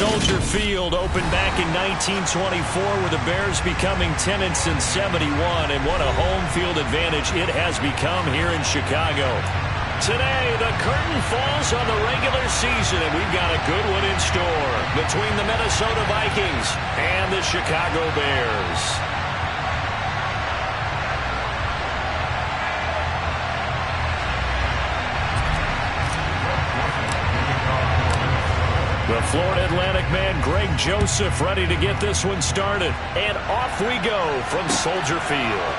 Soldier Field opened back in 1924 with the Bears becoming tenants in '71, and what a home field advantage it has become here in Chicago. Today, the curtain falls on the regular season, and we've got a good one in store between the Minnesota Vikings and the Chicago Bears. The Florida Atlantic man, Greg Joseph, ready to get this one started. And off we go from Soldier Field.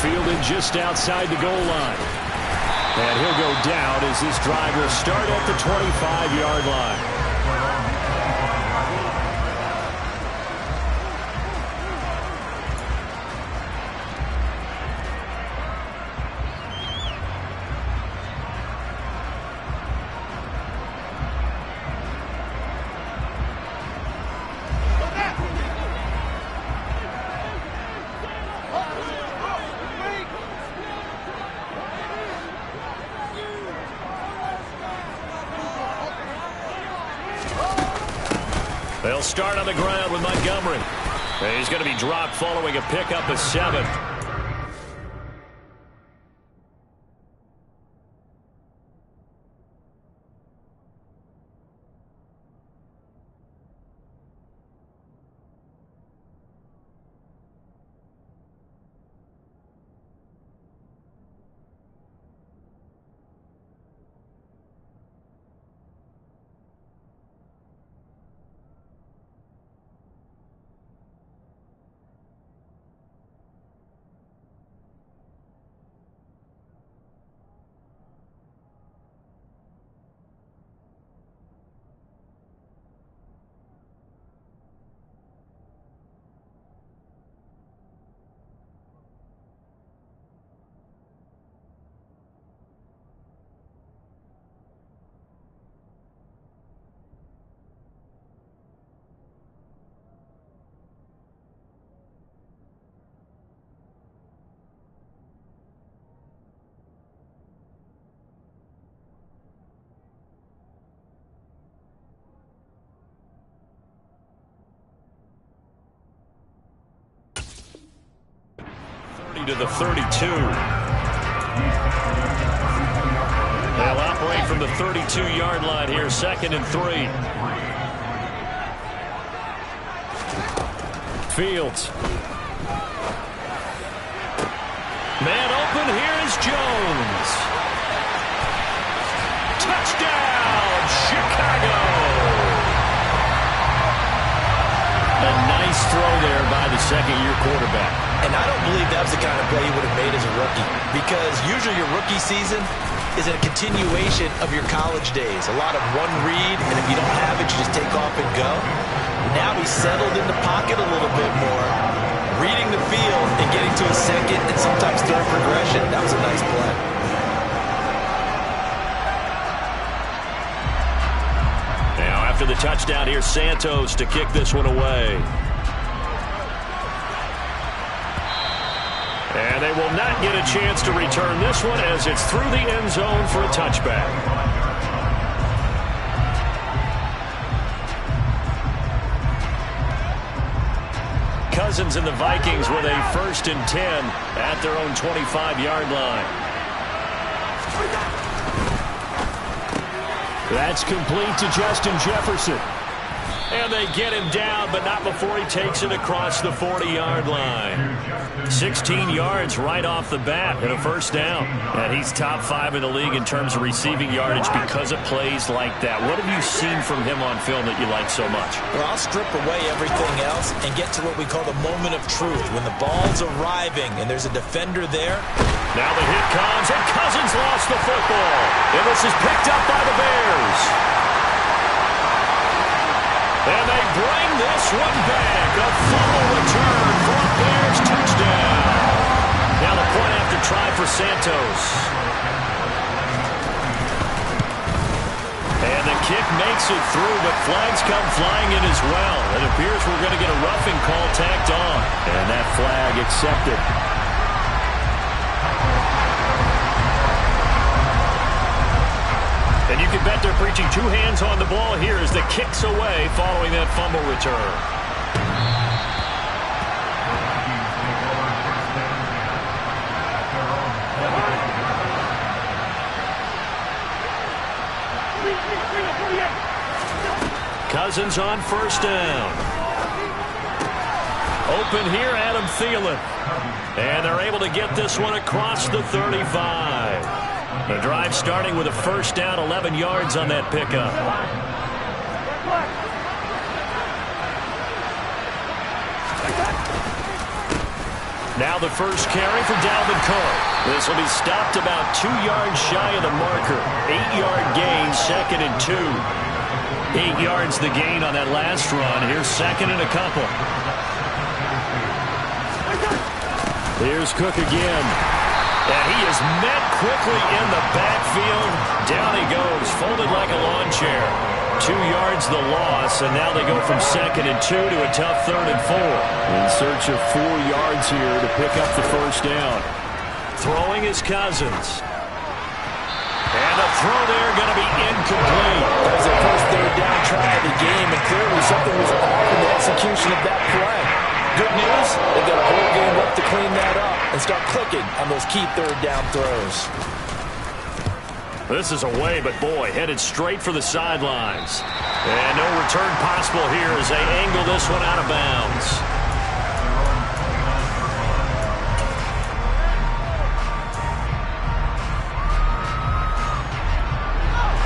Fielded just outside the goal line. And he'll go down as this drive will start at the 25-yard line. They'll start on the ground with Montgomery. He's going to be dropped following a pickup of 7. To the 32. They'll operate from the 32-yard line here, 2nd and 3. Fields. Man open, here's Jones. Touchdown, Chicago! A nice throw there by the second-year quarterback. And I don't believe that was the kind of play he would have made as a rookie, because usually your rookie season is a continuation of your college days. A lot of one read, and if you don't have it, you just take off and go. Now he's settled in the pocket a little bit more, reading the field and getting to a second and sometimes third progression. That was a nice play. Now after the touchdown, here's Santos to kick this one away. And they will not get a chance to return this one as it's through the end zone for a touchback. Cousins and the Vikings with a 1st and 10 at their own 25-yard line. That's complete to Justin Jefferson. And they get him down, but not before he takes it across the 40-yard line. 16 yards right off the bat and a 1st down. And he's top 5 in the league in terms of receiving yardage because of plays like that. What have you seen from him on film that you like so much? Well, I'll strip away everything else and get to what we call the moment of truth. When the ball's arriving and there's a defender there. Now the hit comes, and Cousins lost the football. And this is picked up by the Bears. And they bring this one back. A fumble return for a Bears touchdown. Now the point after try for Santos. And the kick makes it through, but flags come flying in as well. It appears we're going to get a roughing call tacked on. And that flag accepted. And you can bet they're preaching two hands on the ball here as the kick's away following that fumble return. Cousins on first down. Open here, Adam Thielen. And they're able to get this one across the 35. The drive starting with a first down, 11 yards on that pickup. Now the first carry for Dalvin Cook. This will be stopped about 2 yards shy of the marker. 8-yard gain, 2nd and 2. 8 yards the gain on that last run. Here's 2nd and a couple. Here's Cook again. And he is met quickly in the backfield. Down he goes, folded like a lawn chair. 2 yards the loss, and now they go from 2nd and 2 to a tough 3rd and 4. In search of 4 yards here to pick up the first down. Throwing is Cousins. And the throw there going to be incomplete. That was the first 3rd down try of the game, and clearly something was off in the execution of that play. Good news, they've got a whole game left to clean that up and start clicking on those key 3rd down throws. This is away, but boy, headed straight for the sidelines. And no return possible here as they angle this one out of bounds.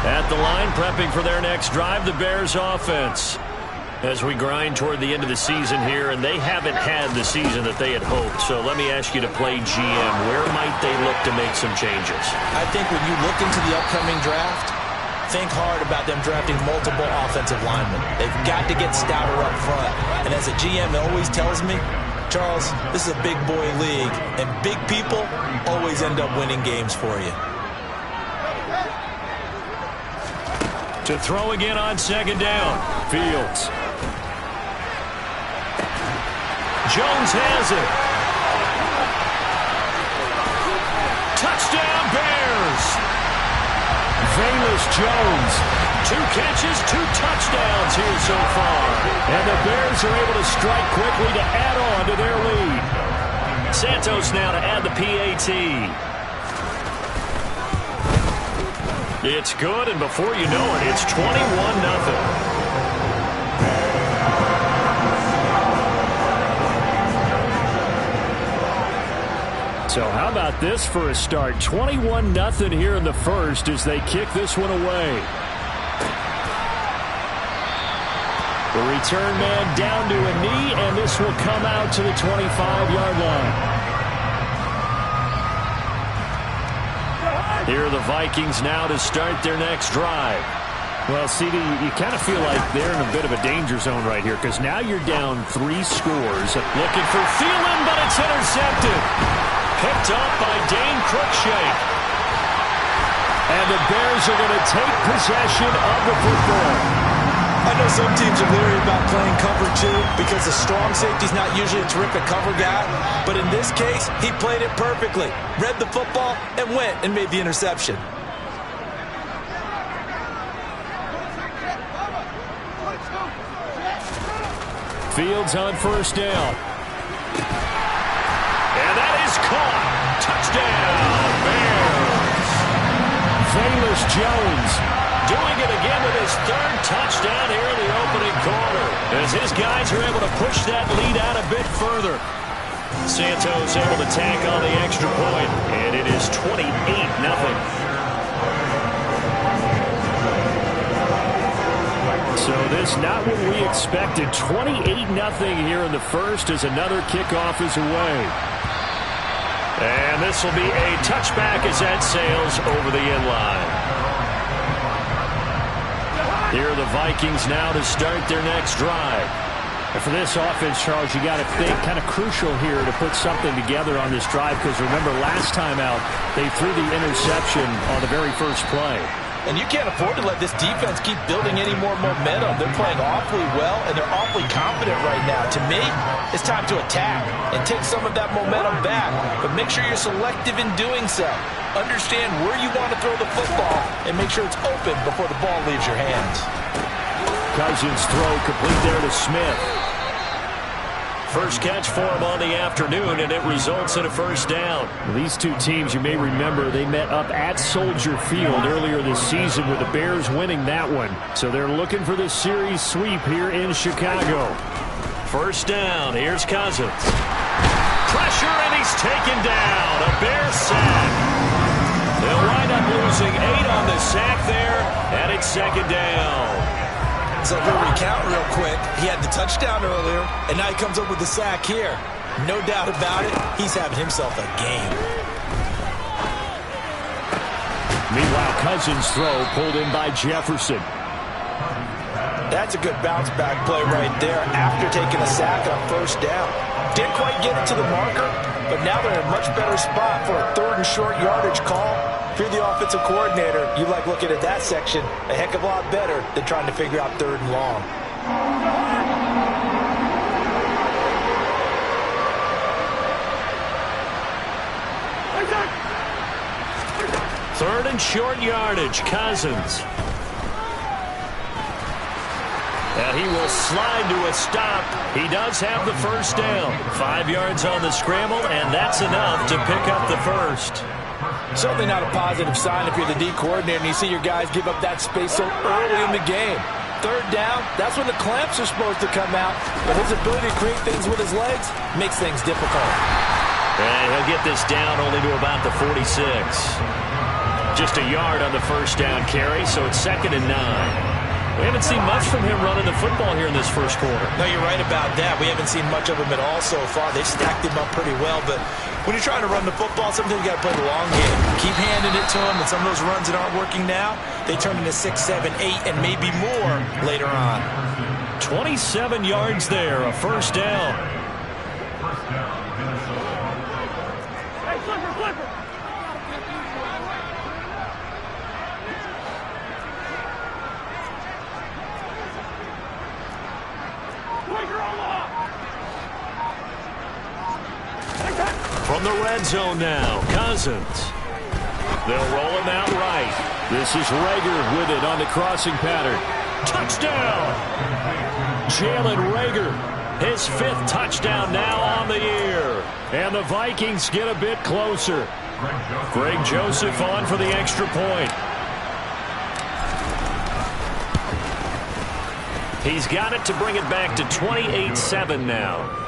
At the line, prepping for their next drive, the Bears offense. As we grind toward the end of the season here, and they haven't had the season that they had hoped. So let me ask you to play GM. Where might they look to make some changes? I think when you look into the upcoming draft, think hard about them drafting multiple offensive linemen. They've got to get stouter up front. And as a GM, it always tells me, Charles, this is a big boy league, and big people always end up winning games for you. To throw again on 2nd down. Fields. Jones has it. Touchdown Bears. Velus Jones. 2 catches, 2 touchdowns here so far. And the Bears are able to strike quickly to add on to their lead. Santos now to add the PAT. It's good, and before you know it, it's 21-0. So how about this for a start? 21-0 here in the first as they kick this one away. The return man down to a knee, and this will come out to the 25-yard line. Here are the Vikings now to start their next drive. Well, CD, you kind of feel like they're in a bit of a danger zone right here because now you're down 3 scores. Looking for Thielen, but it's intercepted. Picked up by Dane Cruikshank. And the Bears are going to take possession of the football. I know some teams are leery about playing cover 2 because the strong safety's not usually a terrific cover guy. But in this case, he played it perfectly. Read the football and went and made the interception. Fields on first down. And that is caught. Touchdown, Bears. Velus Jones doing it again with his 3rd touchdown here in the opening quarter. As his guys are able to push that lead out a bit further. Santos able to tack on the extra point, and it is 28-0. So this not what we expected. 28-0 here in the first as another kickoff is away. And this will be a touchback as that sails over the end line. Here are the Vikings now to start their next drive. And for this offense, Charles, you got to think kind of crucial here to put something together on this drive because remember last time out, they threw the interception on the very first play. And you can't afford to let this defense keep building any more momentum. They're playing awfully well, and they're awfully confident right now. To me, it's time to attack and take some of that momentum back. But make sure you're selective in doing so. Understand where you want to throw the football and make sure it's open before the ball leaves your hands. Cousins throw complete there to Smith. First catch for him on the afternoon, and it results in a first down. These two teams, you may remember, they met up at Soldier Field earlier this season with the Bears winning that one. So they're looking for the series sweep here in Chicago. First down, here's Cousins. Pressure, and he's taken down. A Bear sack. They'll wind up losing 8 on the sack there, and it's second down. So we'll recount real quick. He had the touchdown earlier, and now he comes up with the sack here. No doubt about it, he's having himself a game. Meanwhile, Cousins' throw pulled in by Jefferson. That's a good bounce back play right there after taking a sack on first down. Didn't quite get it to the marker, but now they're in a much better spot for a 3rd and short yardage call. If you're the offensive coordinator, you like looking at that section a heck of a lot better than trying to figure out 3rd and long. Third and short yardage, Cousins. And he will slide to a stop. He does have the first down. 5 yards on the scramble, and that's enough to pick up the first. Certainly not a positive sign if you're the D coordinator and you see your guys give up that space so early in the game. 3rd down, that's when the clamps are supposed to come out. But his ability to create things with his legs makes things difficult. And he'll get this down only to about the 46. Just a yard on the first down carry, so it's 2nd and 9. We haven't seen much from him running the football here in this first quarter. No, you're right about that. We haven't seen much of him at all so far. They've stacked him up pretty well, but when you're trying to run the football, sometimes you got to play the long game. Keep handing it to him, and some of those runs that aren't working now, they turn into 6, 7, 8, and maybe more later on. 27 yards there, a first down. Hey, flipper! From the red zone now, Cousins. They'll roll him out right. This is Rager with it on the crossing pattern. Touchdown! Jalen Rager, his 5th touchdown now on the year. And the Vikings get a bit closer. Greg Joseph on for the extra point. He's got it to bring it back to 28-7 now.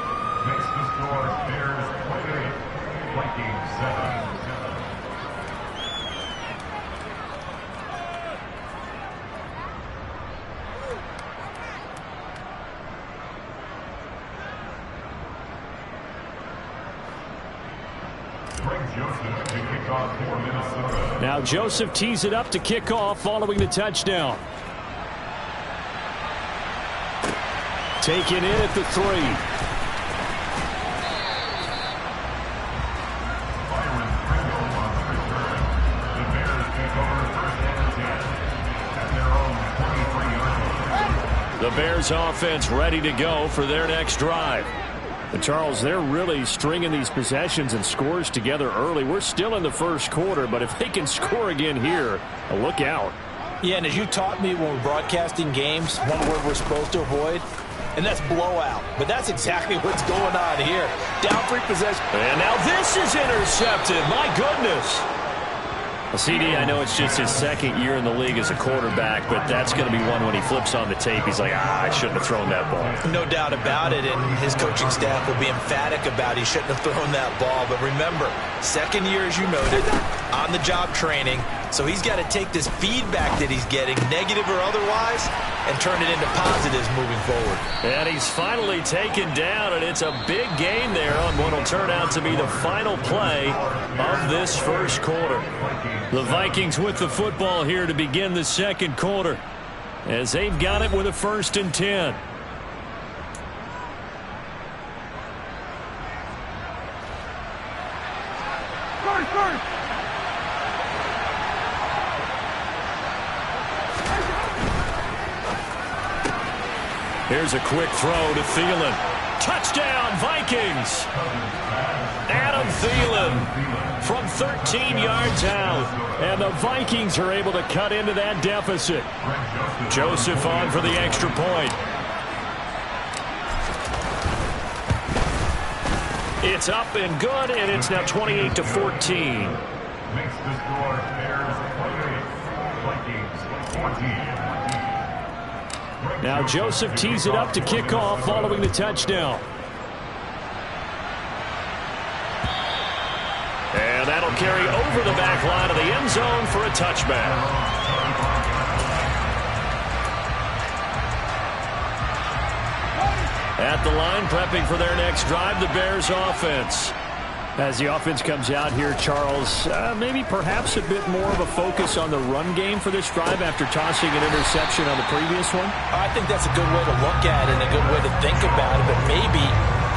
Now Joseph tees it up to kick off following the touchdown. Taken in at the 3. The Bears offense ready to go for their next drive. And Charles, they're really stringing these possessions and scores together early. We're still in the first quarter, but if they can score again here, look out. Yeah, and as you taught me when we're broadcasting games, one word we're supposed to avoid, and that's blowout. But that's exactly what's going on here. Down 3 possessions. And now this is intercepted. My goodness. Well, CD, I know it's just his 2nd year in the league as a quarterback, but that's going to be one when he flips on the tape. He's like, I shouldn't have thrown that ball. No doubt about it, and his coaching staff will be emphatic about he shouldn't have thrown that ball. But remember, 2nd year, as you noted, on-the-job training. So he's got to take this feedback that he's getting, negative or otherwise, and turn it into positives moving forward. And he's finally taken down, and it's a big gain there on what will turn out to be the final play of this first quarter. The Vikings with the football here to begin the second quarter, as they've got it with a 1st and 10. Here's a quick throw to Thielen. Touchdown, Vikings! Adam Thielen from 13 yards out. And the Vikings are able to cut into that deficit. Joseph on for the extra point. It's up and good, and it's now 28-14. Makes the score Bears 28, Vikings 14. Now Joseph tees it up to kick off following the touchdown. And that'll carry over the back line of the end zone for a touchback. At the line, prepping for their next drive, the Bears offense. As the offense comes out here, Charles, maybe perhaps a bit more of a focus on the run game for this drive after tossing an interception on the previous one? I think that's a good way to look at it and a good way to think about it, but maybe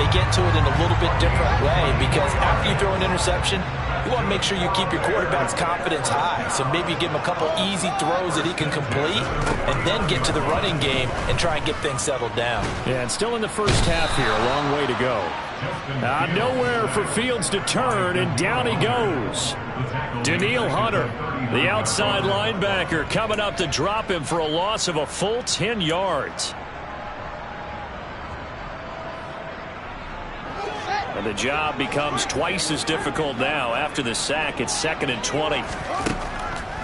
they get to it in a little bit different way, because after you throw an interception, you want to make sure you keep your quarterback's confidence high. So maybe give him a couple easy throws that he can complete and then get to the running game and try and get things settled down. Yeah, and still in the first half here, a long way to go. Nowhere for Fields to turn, and down he goes. Daniil Hunter, the outside linebacker, coming up to drop him for a loss of a full 10 yards. And the job becomes twice as difficult now. After the sack, it's 2nd and 20.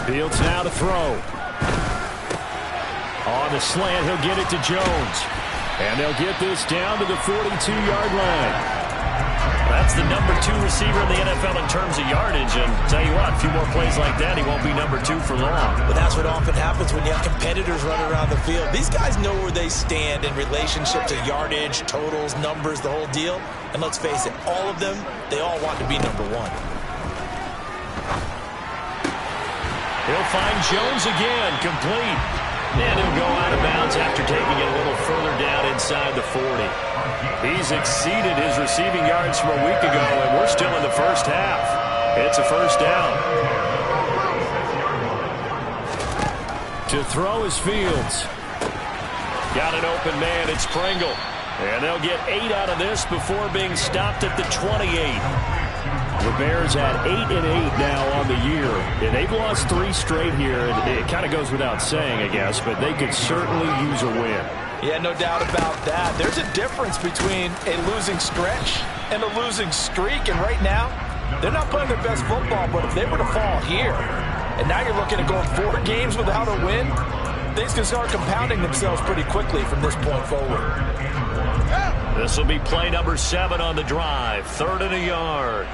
Fields now to throw. On the slant, he'll get it to Jones. And they'll get this down to the 42-yard line. That's the number 2 receiver in the NFL in terms of yardage. And tell you what, a few more plays like that, he won't be number 2 for long. But that's what often happens when you have competitors running around the field. These guys know where they stand in relationship to yardage, totals, numbers, the whole deal. And let's face it, all of them, they all want to be number 1. He'll find Jones again, complete. And he'll go out of bounds after taking it a little further down inside the 40. He's exceeded his receiving yards from a week ago, and we're still in the first half. It's a first down. To throw is Fields. Got an open man, it's Pringle. And they'll get 8 out of this before being stopped at the 28. The Bears at 8-8 now on the year. And they've lost 3 straight here. It kind of goes without saying, I guess, but they could certainly use a win. Yeah, no doubt about that. There's a difference between a losing stretch and a losing streak. And right now, they're not playing their best football, but if they were to fall here, and now you're looking at going 4 games without a win, things can start compounding themselves pretty quickly from this point forward. This will be play number 7 on the drive. 3rd and a yard.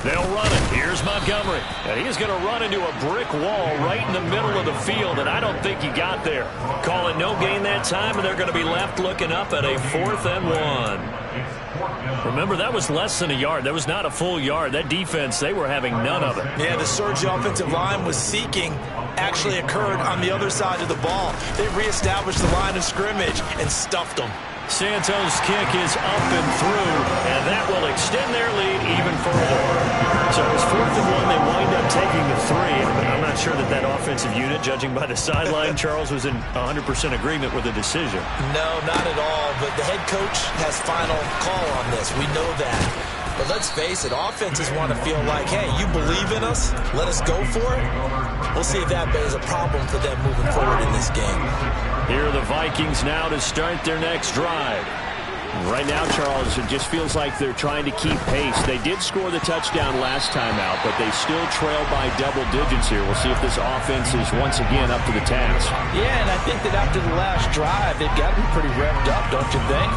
They'll run it. Here's Montgomery. And he's going to run into a brick wall right in the middle of the field, and I don't think he got there. Calling no gain that time, and they're going to be left looking up at a 4th and 1. Remember, that was less than a yard. That was not a full yard. That defense, they were having none of it. Yeah, the surge the offensive line was seeking actually occurred on the other side of the ball. They reestablished the line of scrimmage and stuffed them. Santos' kick is up and through, and that will extend their lead even further. So it was 4th and 1. They wind up taking the 3. I'm not sure that that offensive unit, judging by the sideline, Charles, was in 100% agreement with the decision. No, not at all. But the head coach has final call on this. We know that. But let's face it, offenses want to feel like, hey, you believe in us? Let us go for it? We'll see if that is a problem for them moving forward in this game. Here are the Vikings now to start their next drive. Right now, Charles, it just feels like they're trying to keep pace. They did score the touchdown last time out, but they still trail by double digits here. We'll see if this offense is once again up to the task. Yeah, and I think that after the last drive, they've got to be pretty revved up, don't you think?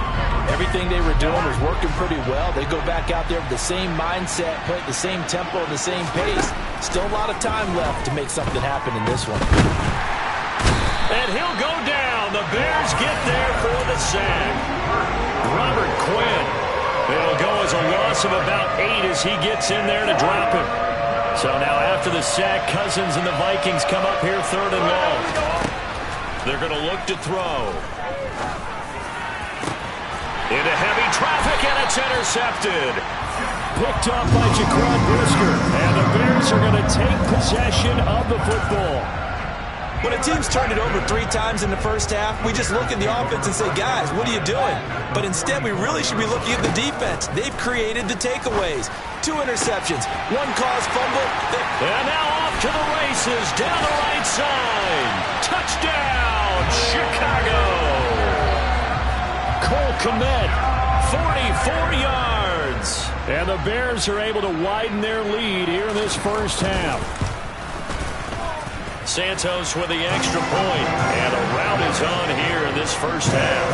Everything they were doing was working pretty well. They go back out there with the same mindset, play at the same tempo, the same pace. Still a lot of time left to make something happen in this one. And he'll go down. The Bears get there for the sack. Robert Quinn. It'll go as a loss of about 8 as he gets in there to drop him. So now after the sack, Cousins and the Vikings come up here 3rd and long. They're going to look to throw. Into heavy traffic, and it's intercepted. Picked up by Jaquan Brisker. And the Bears are going to take possession of the football. When a team's turned it over 3 times in the first half, we just look at the offense and say, guys, what are you doing? But instead, we really should be looking at the defense. They've created the takeaways. 2 interceptions, 1 caused fumble. And now off to the races, down the right side. Touchdown, Chicago. Cole Kmet, 44 yards. And the Bears are able to widen their lead here in this first half. Santos with the extra point, and a rout is on here in this first half.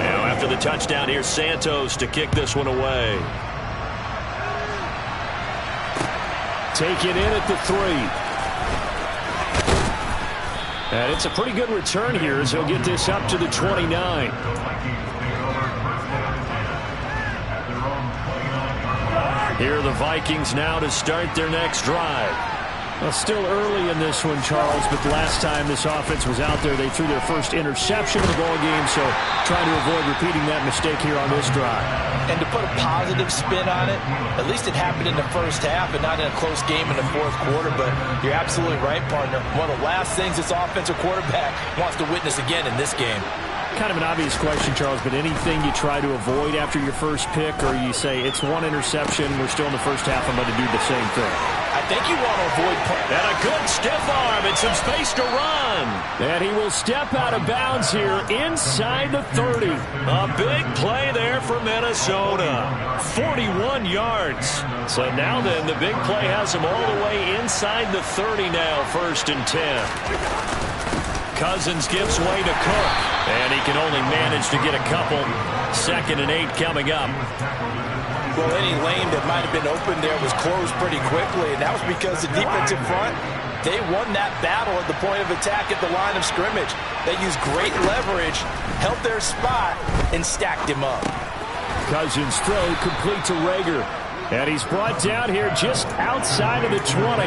Now after the touchdown, here's Santos to kick this one away. Take it in at the 3. And it's a pretty good return here as he'll get this up to the 29. Here are the Vikings now to start their next drive. Well, still early in this one, Charles, but the last time this offense was out there, they threw their first interception of the ball game, so trying to avoid repeating that mistake here on this drive. And to put a positive spin on it, at least it happened in the first half and not in a close game in the fourth quarter, but you're absolutely right, partner. One of the last things this offensive quarterback wants to witness again in this game. Kind of an obvious question, Charles, but anything you try to avoid after your first pick, or you say it's 1 interception, we're still in the first half, I'm going to do the same thing? I think you want to avoid... And a good stiff arm and some space to run. And he will step out of bounds here inside the 30. A big play there for Minnesota. 41 yards. So now then, the big play has him all the way inside the 30 now, 1st and 10. Cousins gives way to Cook, and he can only manage to get a couple. 2nd and 8 coming up. Well, any lane that might have been open there was closed pretty quickly, and that was because the defensive front, they won that battle at the point of attack at the line of scrimmage. They used great leverage, held their spot, and stacked him up. Cousins throw complete to Rager, and he's brought down here just outside of the 20.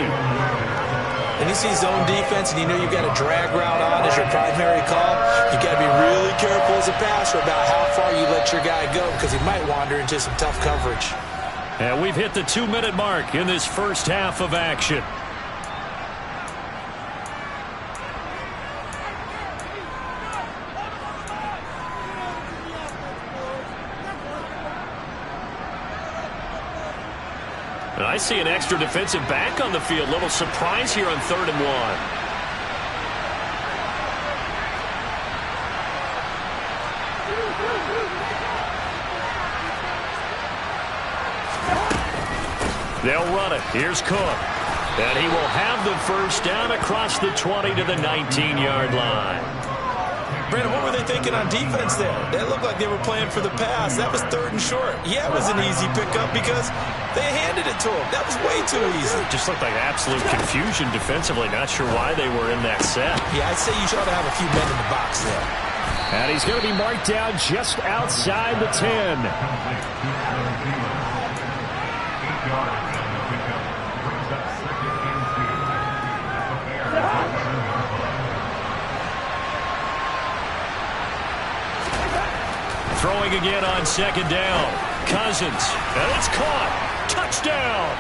And you see zone defense, and you know you've got a drag route on as your primary call. You've got to be really careful as a passer about how far you let your guy go, because he might wander into some tough coverage. And we've hit the 2-minute mark in this first half of action. And I see an extra defensive back on the field. Little surprise here on 3rd and 1. They'll run it. Here's Cook. And he will have the first down across the 20 to the 19-yard line. Brandon, what were they thinking on defense there? They looked like they were playing for the pass. That was 3rd and short. Yeah, it was an easy pickup because they handed it to him. That was way too easy. Just looked like absolute confusion defensively. Not sure why they were in that set. Yeah, I'd say you should have a few men in the box there. And he's going to be marked down just outside the 10. Throwing again on 2nd down. Cousins. And it's caught. Touchdown.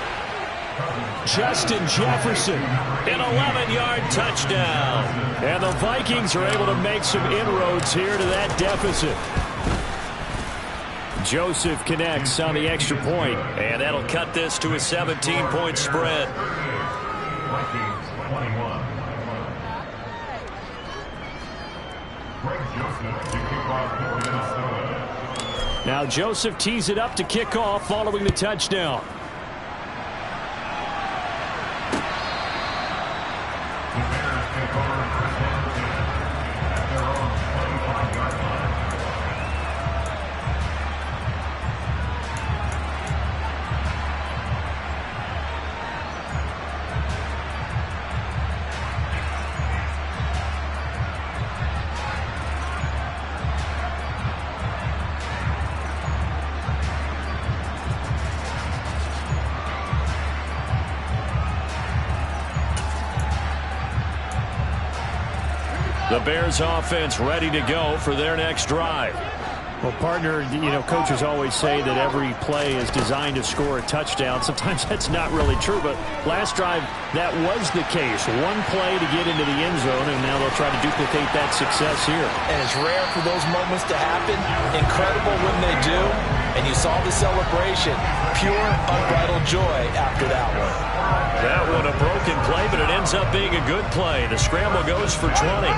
Justin Jefferson. An 11-yard touchdown. And the Vikings are able to make some inroads here to that deficit. Joseph connects on the extra point, and that'll cut this to a 17-point spread. Vikings 21. Greg Joseph to kick off for Minnesota. Now Joseph tees it up to kick off following the touchdown. The Bears take over first and 10 at their own 25-yard line. The Bears offense ready to go for their next drive. Well, partner, coaches always say that every play is designed to score a touchdown. Sometimes that's not really true, but last drive, that was the case. One play to get into the end zone, and now they'll try to duplicate that success here. And it's rare for those moments to happen. Incredible when they do. And you saw the celebration. Pure, unbridled joy after that one. That one a broken play, but it ends up being a good play. The scramble goes for 20.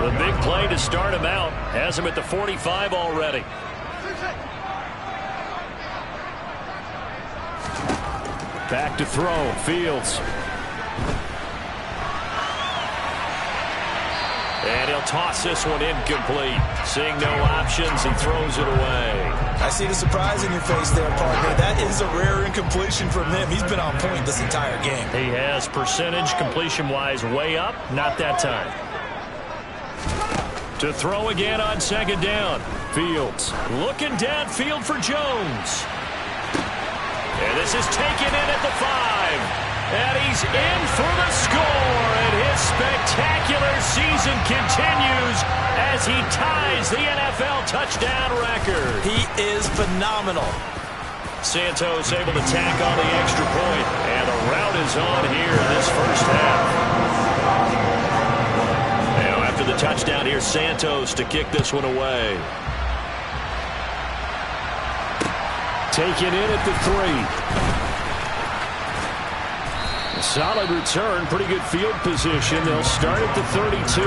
The big play to start him out has him at the 45 already. Back to throw. Fields. And he'll toss this one incomplete. Seeing no options, he throws it away. I see the surprise in your face there, partner. That is a rare incompletion from him. He's been on point this entire game. He has percentage completion-wise way up. Not that time. To throw again on second down. Fields looking downfield for Jones. And this is taken in at the 5. And he's in for the score. And his spectacular season continues as he ties the NFL touchdown record. He is phenomenal. Santos able to tack on the extra point. And the route is on here in this first half. Now after the touchdown, here's Santos to kick this one away. Taken in at the 3. Solid return, pretty good field position. They'll start at the 32.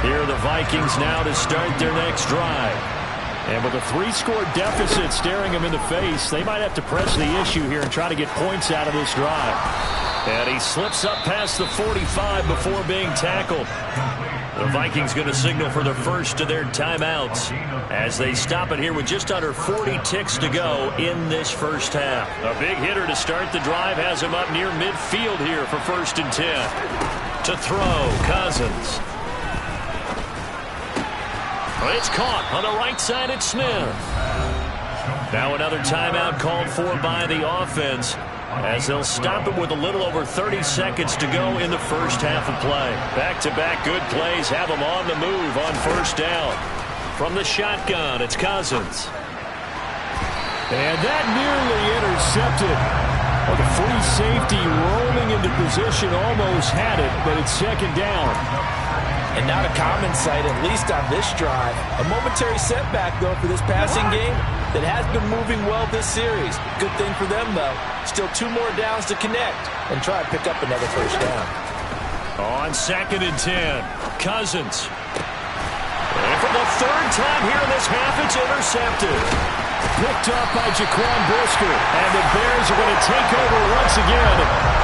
Here are the Vikings now to start their next drive. And with a 3-score deficit staring them in the face, they might have to press the issue here and try to get points out of this drive. And he slips up past the 45 before being tackled. The Vikings going to signal for the first of their timeouts as they stop it here with just under 40 ticks to go in this first half. A big hitter to start the drive has him up near midfield here for 1st and 10. To throw, Cousins. It's caught on the right side at Smith. Now another timeout called for by the offense, as they'll stop it with a little over 30 seconds to go in the first half of play. Back-to-back good plays have them on the move on 1st down. From the shotgun, it's Cousins. And that nearly intercepted. Well, the free safety rolling into position almost had it, but it's 2nd down. And not a common sight, at least on this drive. A momentary setback, though, for this passing game that has been moving well this series. Good thing for them, though. Still 2 more downs to connect and try to pick up another 1st down. On 2nd and 10, Cousins. And for the 3rd time here in this half, it's intercepted. Picked up by Jaquan Brisker. And the Bears are going to take over once again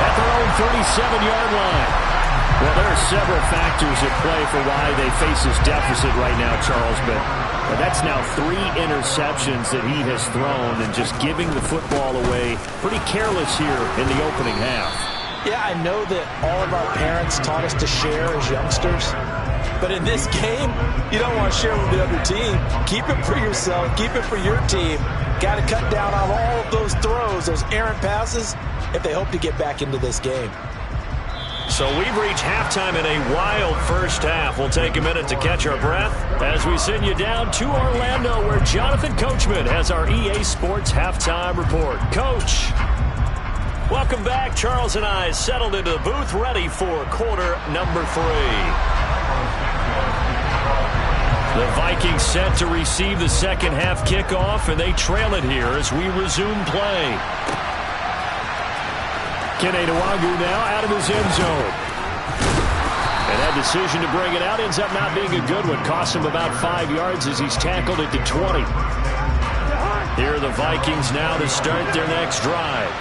at their own 37-yard line. Well, there are several factors at play for why they face this deficit right now, Charles, but that's now 3 interceptions that he has thrown and just giving the football away. Pretty careless here in the opening half. Yeah, I know that all of our parents taught us to share as youngsters, but in this game, you don't want to share with the other team. Keep it for yourself. Keep it for your team. Got to cut down on all of those throws, those errant passes, if they hope to get back into this game. So we've reached halftime in a wild first half. We'll take a minute to catch our breath as we send you down to Orlando, where Jonathan Coachman has our EA Sports halftime report. Coach, welcome back. Charles and I settled into the booth, ready for quarter number 3. The Vikings set to receive the second half kickoff, and they trail it here as we resume play. Kene Nwagu now out of his end zone. And that decision to bring it out ends up not being a good one. Costs him about 5 yards as he's tackled at the 20. Here are the Vikings now to start their next drive.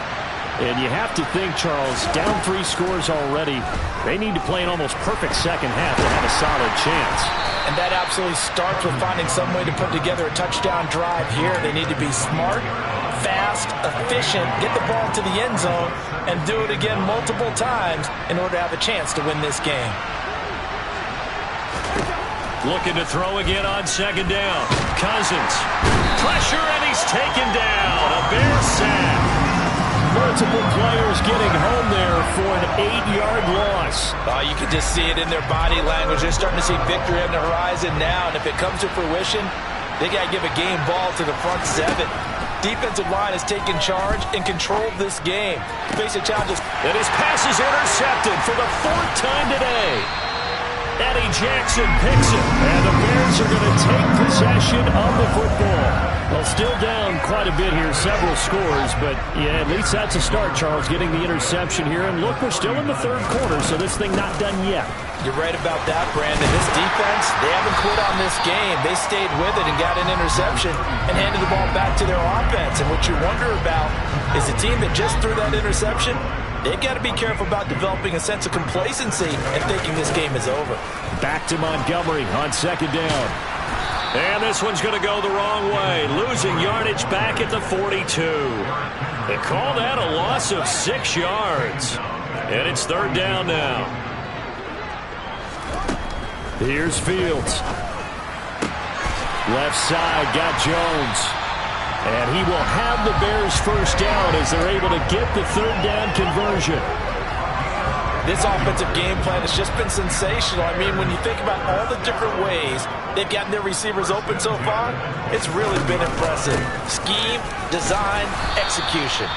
And you have to think, Charles, down 3 scores already. They need to play an almost perfect second half to have a solid chance. And that absolutely starts with finding some way to put together a touchdown drive here. They need to be smart, fast, efficient, get the ball to the end zone, and do it again multiple times in order to have a chance to win this game. Looking to throw again on 2nd down. Cousins. Pressure, and he's taken down. A Bear sack. multiple players getting home there for an 8-yard loss. You can just see it in their body language. They're starting to see victory on the horizon now, and if it comes to fruition, they got to give a game ball to the front 7. Defensive line has taken charge and controlled this game. Facing challenges. And his pass is intercepted for the 4th time today. Eddie Jackson picks it, and the Bears are going to take possession of the football. Well, still down quite a bit here, several scores, but yeah, at least that's a start, Charles, getting the interception here. And look, we're still in the 3rd quarter, so this thing not done yet. You're right about that, Brandon. This defense, they haven't quit on this game. They stayed with it and got an interception and handed the ball back to their offense. And what you wonder about is the team that just threw that interception, they've got to be careful about developing a sense of complacency and thinking this game is over. Back to Montgomery on 2nd down. And this one's going to go the wrong way. Losing yardage back at the 42. They call that a loss of 6 yards. And it's 3rd down now. Here's Fields. Left side, got Jones. And he will have the Bears first down as they're able to get the 3rd down conversion. This offensive game plan has just been sensational. I mean, when you think about all the different ways they've gotten their receivers open so far, it's really been impressive. Scheme, design, execution.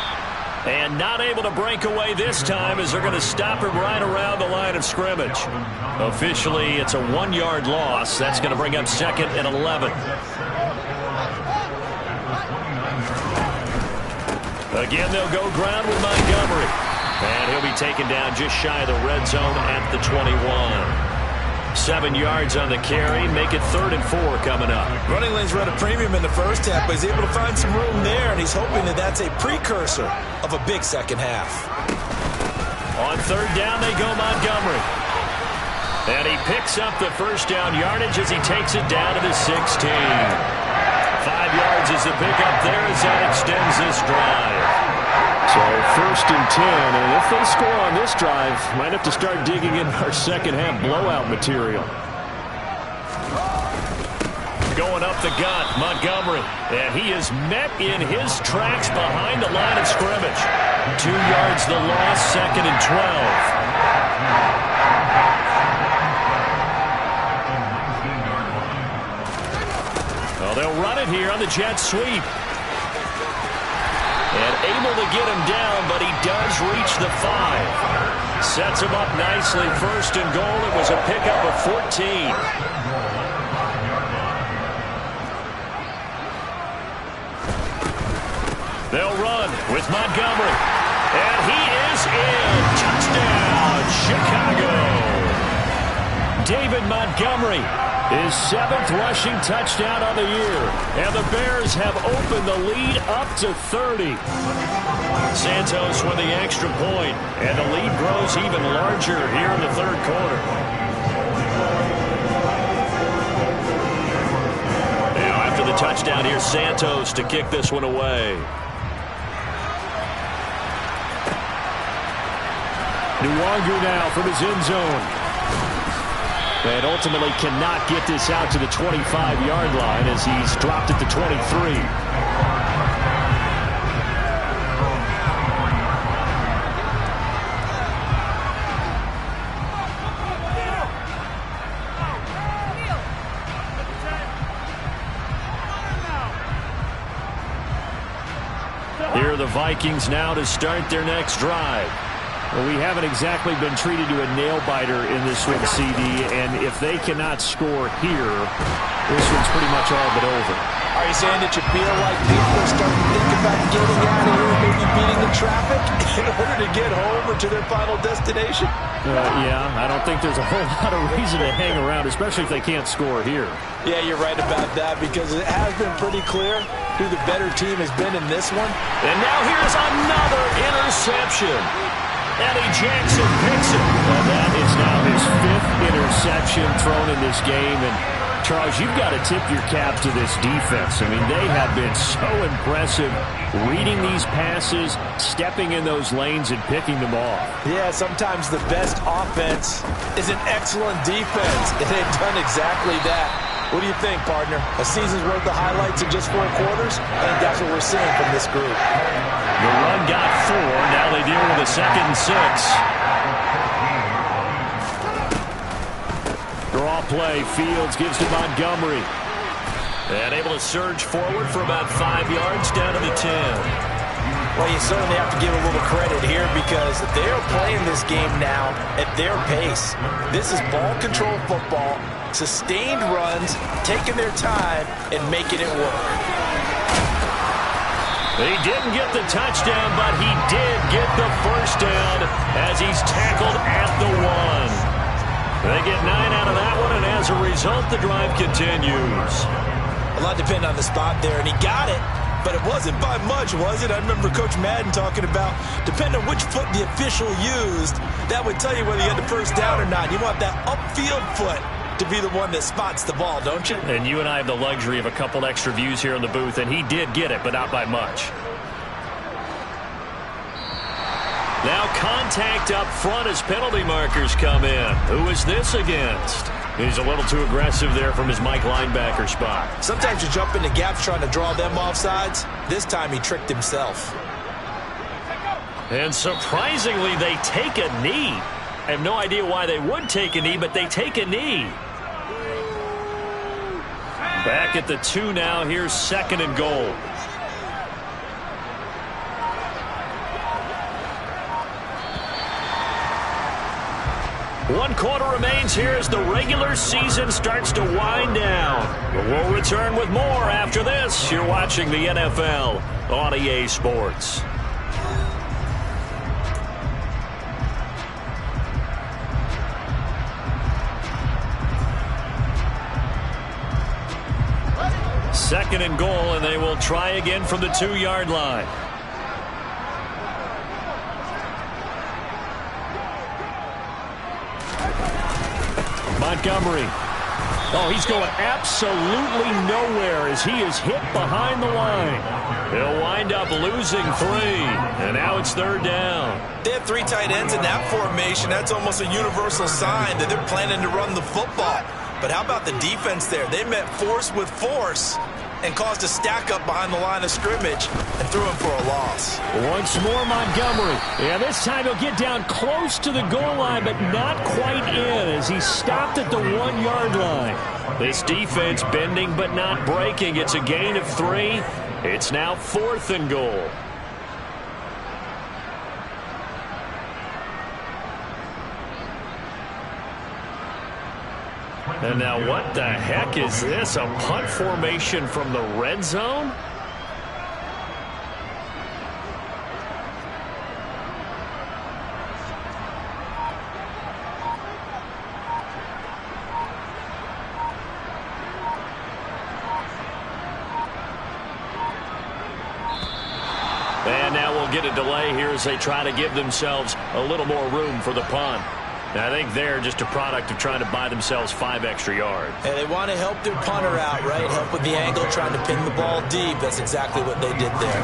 And not able to break away this time as they're going to stop him right around the line of scrimmage. Officially, it's a 1-yard loss. That's going to bring up 2nd and 11. Again, they'll go ground with Montgomery. And he'll be taken down just shy of the red zone at the 21. 7 yards on the carry. Make it 3rd and 4 coming up. Running lanes run a premium in the first half, but he's able to find some room there, and he's hoping that that's a precursor of a big second half. On 3rd down, they go Montgomery. And he picks up the first down yardage as he takes it down to the 16. 5 yards is the pickup there as that extends this drive. So 1st and 10, and if they score on this drive, might have to start digging in our second half blowout material. Going up the gut, Montgomery, and he is met in his tracks behind the line of scrimmage. 2 yards the loss, 2nd and 12. Well, they'll run it here on the jet sweep. And able to get him down, but he does reach the 5. Sets him up nicely. 1st and goal. It was a pickup of 14. They'll run with Montgomery. And he is in. Touchdown, Chicago. David Montgomery, his 7th rushing touchdown of the year. And the Bears have opened the lead up to 30. Santos with the extra point, and the lead grows even larger here in the 3rd quarter. Now after the touchdown, here's Santos to kick this one away. Nwangu now from his end zone. And ultimately cannot get this out to the 25-yard line as he's dropped at the 23. Here are the Vikings now to start their next drive. Well, we haven't exactly been treated to a nail-biter in this one, CD, and if they cannot score here, this one's pretty much all but over. Are you saying that you feel like people are starting to think about getting out of here, maybe beating the traffic in order to get home or to their final destination? Yeah, I don't think there's a whole lot of reason to hang around, especially if they can't score here. Yeah, you're right about that, because it has been pretty clear who the better team has been in this one. And now here's another interception. Eddie Jackson picks it. And that is now his 5th interception thrown in this game. And, Charles, you've got to tip your cap to this defense. I mean, they have been so impressive reading these passes, stepping in those lanes, and picking them off. Yeah, sometimes the best offense is an excellent defense. And they've done exactly that. What do you think, partner? A season's worth of highlights in just 4 quarters? I think that's what we're seeing from this group. The run got 4. Now they deal with a 2nd and 6. Draw play. Fields gives to Montgomery. And able to surge forward for about 5 yards down to the 10. Well, you certainly have to give a little credit here because they're playing this game now at their pace. This is ball control football, sustained runs, taking their time, and making it work. He didn't get the touchdown, but he did get the first down as he's tackled at the 1. They get 9 out of that one, and as a result, the drive continues. A lot depended on the spot there, and he got it. But it wasn't by much, was it? I remember Coach Madden talking about, depending on which foot the official used, that would tell you whether you had the first down or not. You want that upfield foot to be the one that spots the ball, don't you? And you and I have the luxury of a couple extra views here in the booth, and he did get it, but not by much. Now contact up front as penalty markers come in. Who is this against? He's a little too aggressive there from his Mike linebacker spot. Sometimes you jump into gaps trying to draw them off sides. This time he tricked himself. And surprisingly, they take a knee. I have no idea why they would take a knee, but they take a knee. Back at the 2 now. Here's 2nd and goal. One quarter remains here as the regular season starts to wind down. But we'll return with more after this. You're watching the NFL on EA Sports. Second and goal, and they will try again from the 2-yard line. Montgomery. Oh, he's going absolutely nowhere as he is hit behind the line. He'll wind up losing 3, and now it's 3rd down. They have 3 tight ends in that formation. That's almost a universal sign that they're planning to run the football. But how about the defense there? They met force with force and caused a stack up behind the line of scrimmage and threw him for a loss. Once more Montgomery. Yeah, this time he'll get down close to the goal line, but not quite in as he stopped at the 1-yard line. This defense bending but not breaking. It's a gain of 3. It's now 4th and goal. And now what the heck is this? A punt formation from the red zone? And now we'll get a delay here as they try to give themselves a little more room for the punt. And I think they're just a product of trying to buy themselves 5 extra yards. And they want to help their punter out, right? Help with the angle, trying to pin the ball deep. That's exactly what they did there.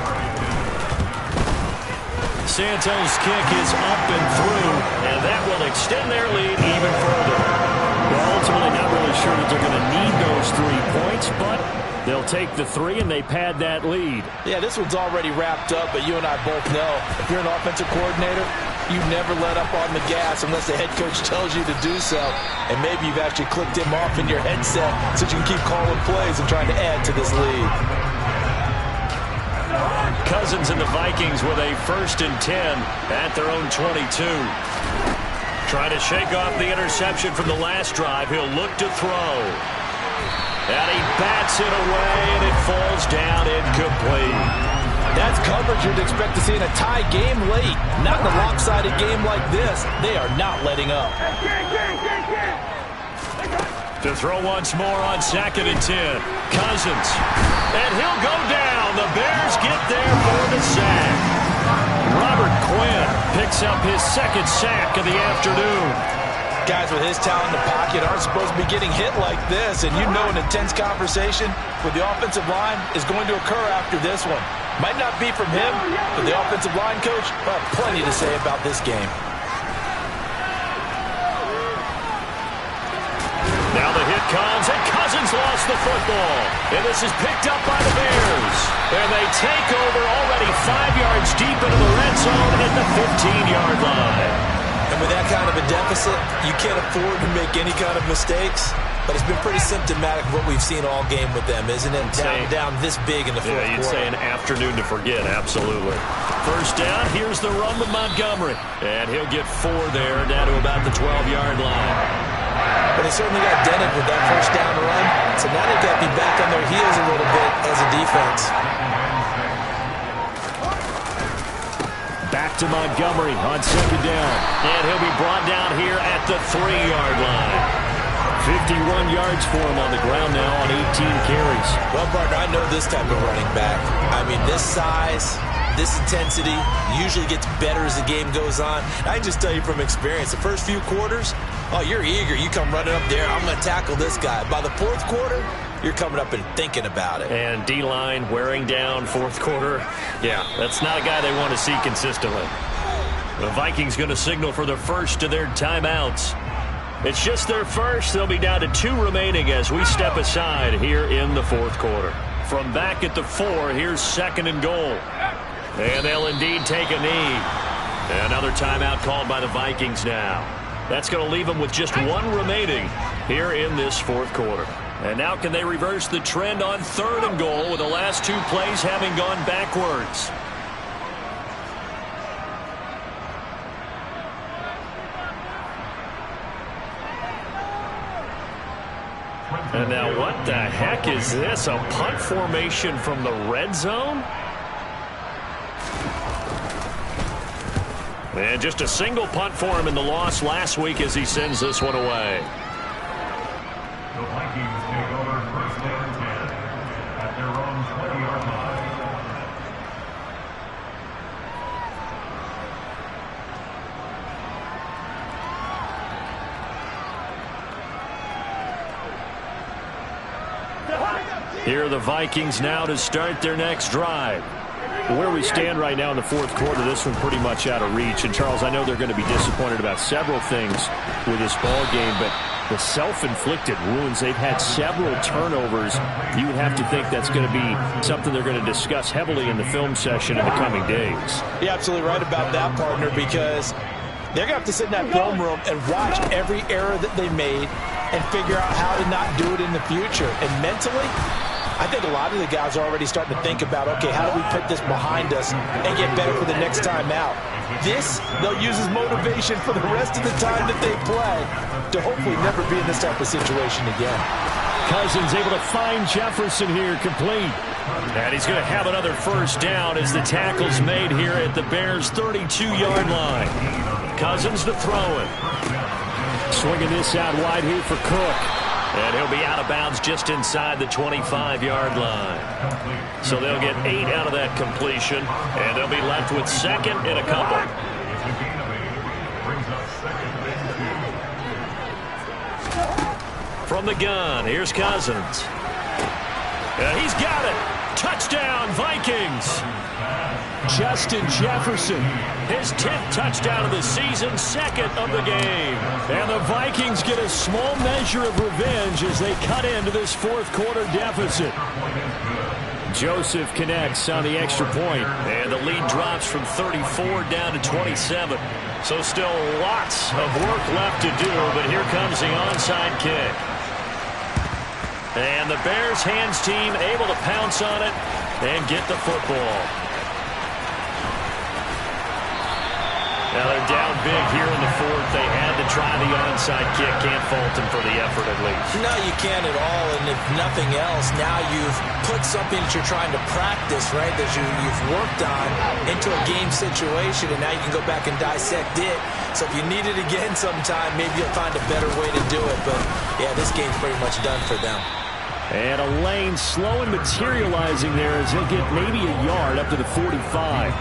Santos' kick is up and through, and that will extend their lead even further. Well, ultimately not really sure that they're going to need those 3 points, but they'll take the 3 and they pad that lead. Yeah, this one's already wrapped up, but you and I both know if you're an offensive coordinator, you never let up on the gas unless the head coach tells you to do so. And maybe you've actually clicked him off in your headset so you can keep calling plays and trying to add to this lead. Cousins and the Vikings with a 1st and 10 at their own 22. Trying to shake off the interception from the last drive. He'll look to throw. And he bats it away, and it falls down incomplete. That's coverage you'd expect to see in a tie game late. Not in a lopsided game like this. They are not letting up. To throw once more on 2nd and 10. Cousins. And he'll go down. The Bears get there for the sack. Robert Quinn picks up his 2nd sack of the afternoon. Guys with his talent in the pocket aren't supposed to be getting hit like this, and you know an intense conversation with the offensive line is going to occur after this one. Might not be from him, but the offensive line coach will have plenty to say about this game. Now the hit comes, and Cousins lost the football. And this is picked up by the Bears. And they take over already 5 yards deep into the red zone at the 15-yard line. And with that kind of a deficit, you can't afford to make any kind of mistakes. But it's been pretty symptomatic of what we've seen all game with them, isn't it? Down this big in the fourth quarter. Yeah, you'd say an afternoon to forget, absolutely. First down, here's the run with Montgomery. And he'll get 4 there, down to about the 12-yard line. But they certainly got dented with that first down run. So now they've got to be back on their heels a little bit as a defense. Back to Montgomery on second down. And he'll be brought down here at the 3-yard line. 51 yards for him on the ground now on 18 carries. Well, partner, I know this type of running back. I mean, this size, this intensity usually gets better as the game goes on. I can just tell you from experience, the first few quarters, oh, you're eager. You come running up there, I'm going to tackle this guy. By the fourth quarter, you're coming up and thinking about it. And D-line wearing down fourth quarter. Yeah, that's not a guy they want to see consistently. The Vikings going to signal for the first of their timeouts. It's just their first. They'll be down to 2 remaining as we step aside here in the fourth quarter. From back at the 4, here's 2nd and goal. And they'll indeed take a knee. Another timeout called by the Vikings now. That's going to leave them with just 1 remaining here in this fourth quarter. And now can they reverse the trend on 3rd and goal with the last 2 plays having gone backwards? And now what the heck is this? A punt formation from the red zone? And just a single punt for him in the loss last week as he sends this one away. The Vikings take over 1st and 10 at their own 20-yard line. Here are the Vikings now to start their next drive. Where we stand right now in the fourth quarter, this one pretty much out of reach. And, Charles, I know they're going to be disappointed about several things with this ball game, but the self-inflicted wounds, they've had several turnovers. You would have to think that's going to be something they're going to discuss heavily in the film session in the coming days. You're absolutely right about that, partner, because they're going to have to sit in that film room and watch every error that they made and figure out how to not do it in the future. And mentally, I think a lot of the guys are already starting to think about, okay, how do we put this behind us and get better for the next time out? This, they'll use as motivation for the rest of the time that they play to hopefully never be in this type of situation again. Cousins able to find Jefferson here, complete. And he's going to have another first down as the tackle's made here at the Bears' 32-yard line. Cousins to throw it. Swinging this out wide here for Cook. And he'll be out of bounds just inside the 25-yard line. So they'll get 8 out of that completion, and they'll be left with 2nd and a couple. From the gun, here's Cousins. And he's got it. Touchdown, Vikings. Justin Jefferson, his 10th touchdown of the season, 2nd of the game. And the Vikings get a small measure of revenge as they cut into this fourth quarter deficit. Joseph connects on the extra point, and the lead drops from 34 down to 27. So still lots of work left to do, but here comes the onside kick. And the Bears hands team able to pounce on it and get the football. Now they're down big here in the fourth. They had to try the onside kick. Can't fault them for the effort at least. No, you can't at all. And if nothing else, now you've put something that you're trying to practice, right, that you've worked on into a game situation, and now you can go back and dissect it. So if you need it again sometime, maybe you'll find a better way to do it. But, yeah, this game's pretty much done for them. And a lane slow and materializing there as they get maybe a yard up to the 45.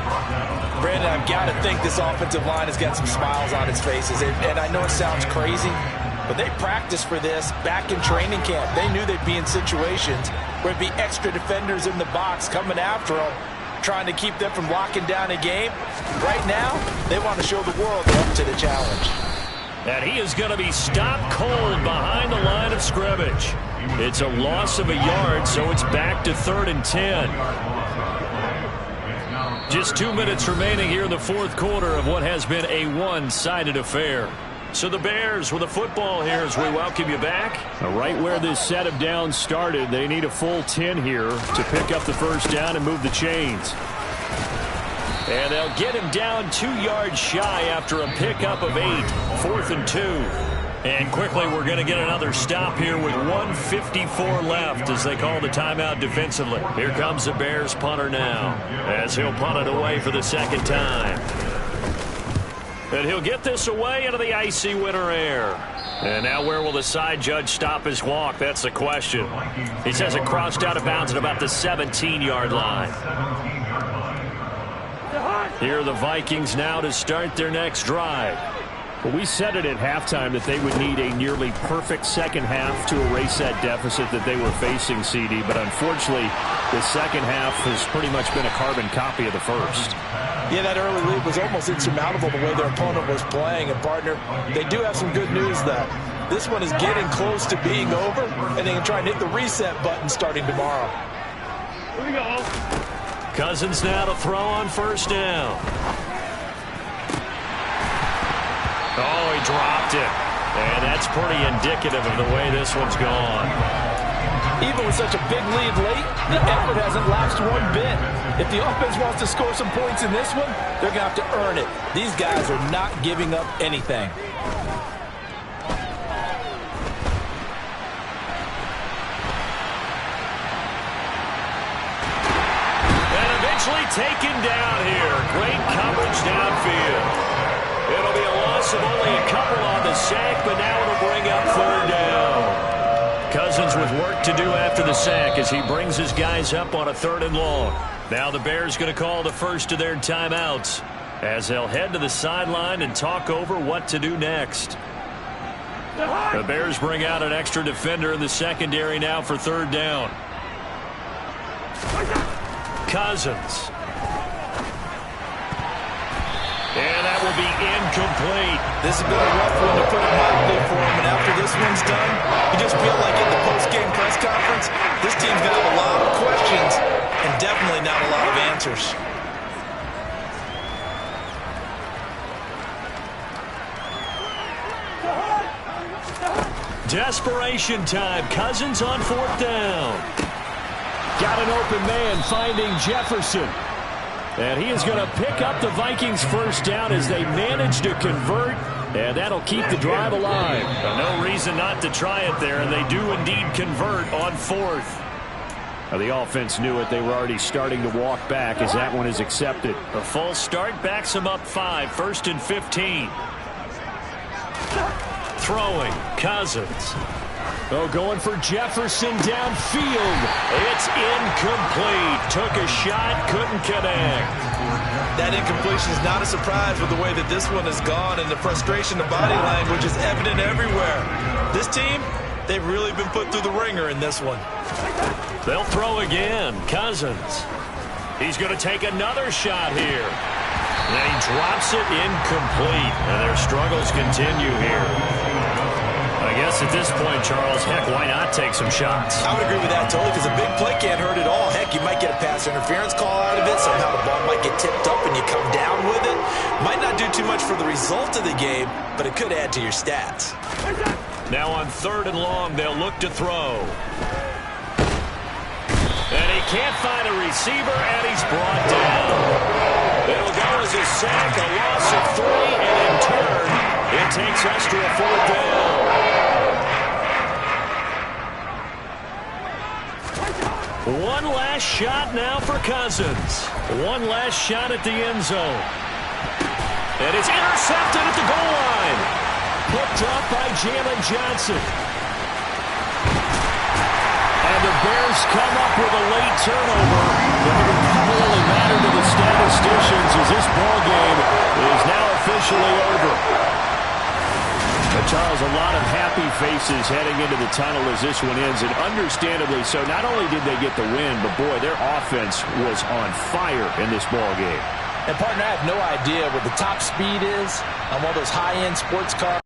Brandon, I've got to think this offensive line has got some smiles on its faces. And I know it sounds crazy, but they practiced for this back in training camp. They knew they'd be in situations where it'd be extra defenders in the box coming after them, trying to keep them from locking down a game. Right now, they want to show the world they're up to the challenge. And he is going to be stopped cold behind the line of scrimmage. It's a loss of a yard, so it's back to 3rd and 10. Just 2 minutes remaining here in the fourth quarter of what has been a one-sided affair. So the Bears with the football here as we welcome you back. Right where this set of downs started, they need a full 10 here to pick up the first down and move the chains. And they'll get him down 2 yards shy after a pickup of 8. 4th and 2. And quickly we're going to get another stop here with 1:54 left as they call the timeout defensively. Here comes the Bears punter now as he'll punt it away for the second time. And he'll get this away into the icy winter air. And now where will the side judge stop his walk? That's the question. He says it crossed out of bounds at about the 17-yard line. Here are the Vikings now to start their next drive. Well, we said it at halftime that they would need a nearly perfect second half to erase that deficit that they were facing, CD. But unfortunately, the second half has pretty much been a carbon copy of the first. Yeah, that early lead was almost insurmountable the way their opponent was playing. And, partner, they do have some good news, though. This one is getting close to being over, and they can try and hit the reset button starting tomorrow. Here we go. Cousins now to throw on first down. Oh, he dropped it. And that's pretty indicative of the way this one's gone. Even with such a big lead late, the effort hasn't lapsed one bit. If the offense wants to score some points in this one, they're going to have to earn it. These guys are not giving up anything. And eventually taken down here. Great coverage downfield. It'll be a loss of only a couple on the sack, but now it'll bring up 3rd down. Cousins with work to do after the sack as he brings his guys up on a 3rd and long. Now the Bears going to call the first of their timeouts as they'll head to the sideline and talk over what to do next. The Bears bring out an extra defender in the secondary now for 3rd down. Cousins. And that will be incomplete. This has been a rough one to put it mildly for him, and after this one's done, you just feel like in the post-game press conference, this team's going to have a lot of questions and definitely not a lot of answers. Desperation time. Cousins on 4th down. Got an open man finding Jefferson. And he is going to pick up the Vikings first down as they manage to convert. And that'll keep the drive alive. No reason not to try it there. And they do indeed convert on 4th. Now, the offense knew it. They were already starting to walk back as that one is accepted. A false start backs them up 5. 1st and 15. Throwing. Cousins. Oh, going for Jefferson downfield. It's incomplete. Took a shot, couldn't connect. That incompletion is not a surprise with the way that this one has gone, and the frustration, the body language is evident everywhere. This team, they've really been put through the ringer in this one. They'll throw again. Cousins. He's going to take another shot here. And he drops it incomplete. And their struggles continue here. I guess at this point, Charles, heck, why not take some shots? I would agree with that totally, because a big play can't hurt at all. Heck, you might get a pass interference call out of it. Somehow the ball might get tipped up and you come down with it. Might not do too much for the result of the game, but it could add to your stats. Now on 3rd and long, they'll look to throw. And he can't find a receiver, and he's brought down. It'll go as a sack, a loss of 3, and in turn, it takes us to a 4th down. One last shot now for Cousins. One last shot at the end zone. And it's intercepted at the goal line. Picked up by Jalen Johnson. And the Bears come up with a late turnover. But it will really matter to the statisticians as this ball game is now officially over. But Charles, a lot of happy faces heading into the tunnel as this one ends, and understandably so. Not only did they get the win, but boy, their offense was on fire in this ball game. And partner, I have no idea what the top speed is on one of those high-end sports cars.